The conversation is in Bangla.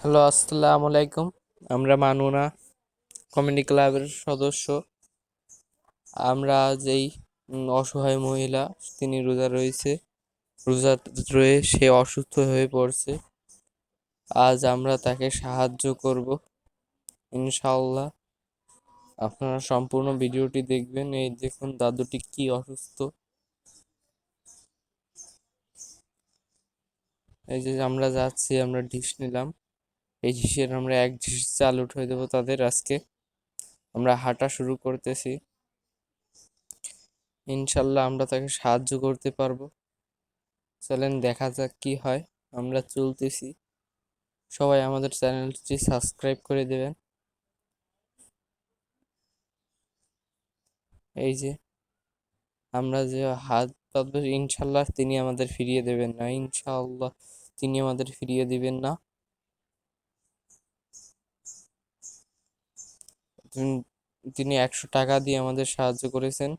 হ্যালো, আসসালামু আলাইকুম। আমরা মানুনা কমিউনিটি ক্লাবের সদস্য। আমরা আজ এই অসহায় মহিলা, তিনি রোজা রয়ে সে অসুস্থ হয়ে পড়ছে। আজ আমরা তাকে সাহায্য করব ইনশাআল্লাহ। আপনারা সম্পূর্ণ ভিডিওটি দেখবেন। এই দেখুন দাদুটি কি অসুস্থ। এই যে আমরা যাচ্ছি, আমরা ডিশ নিলাম। এই ডিশের আমরা এক ডিশ চাল উঠিয়ে দেবো তাদের আজকে। আমরা হাঁটা শুরু করতেছি। ইনশাল্লাহ আমরা তাকে সাহায্য করতে পারবো। চলেন দেখা যাক কি হয়। আমরা চলতেছি। সবাই আমাদের চ্যানেলটি সাবস্ক্রাইব করে দেবেন। এই যে আমরা যে হাত পাতবো, ইনশাল্লাহ তিনি আমাদের ফিরিয়ে দেবেন না। ইনশাআল্লাহ তিনি আমাদের ফিরিয়ে দিবেন না। তিনি 100 টাকা দিয়ে আমাদের সাহায্য করেছেন।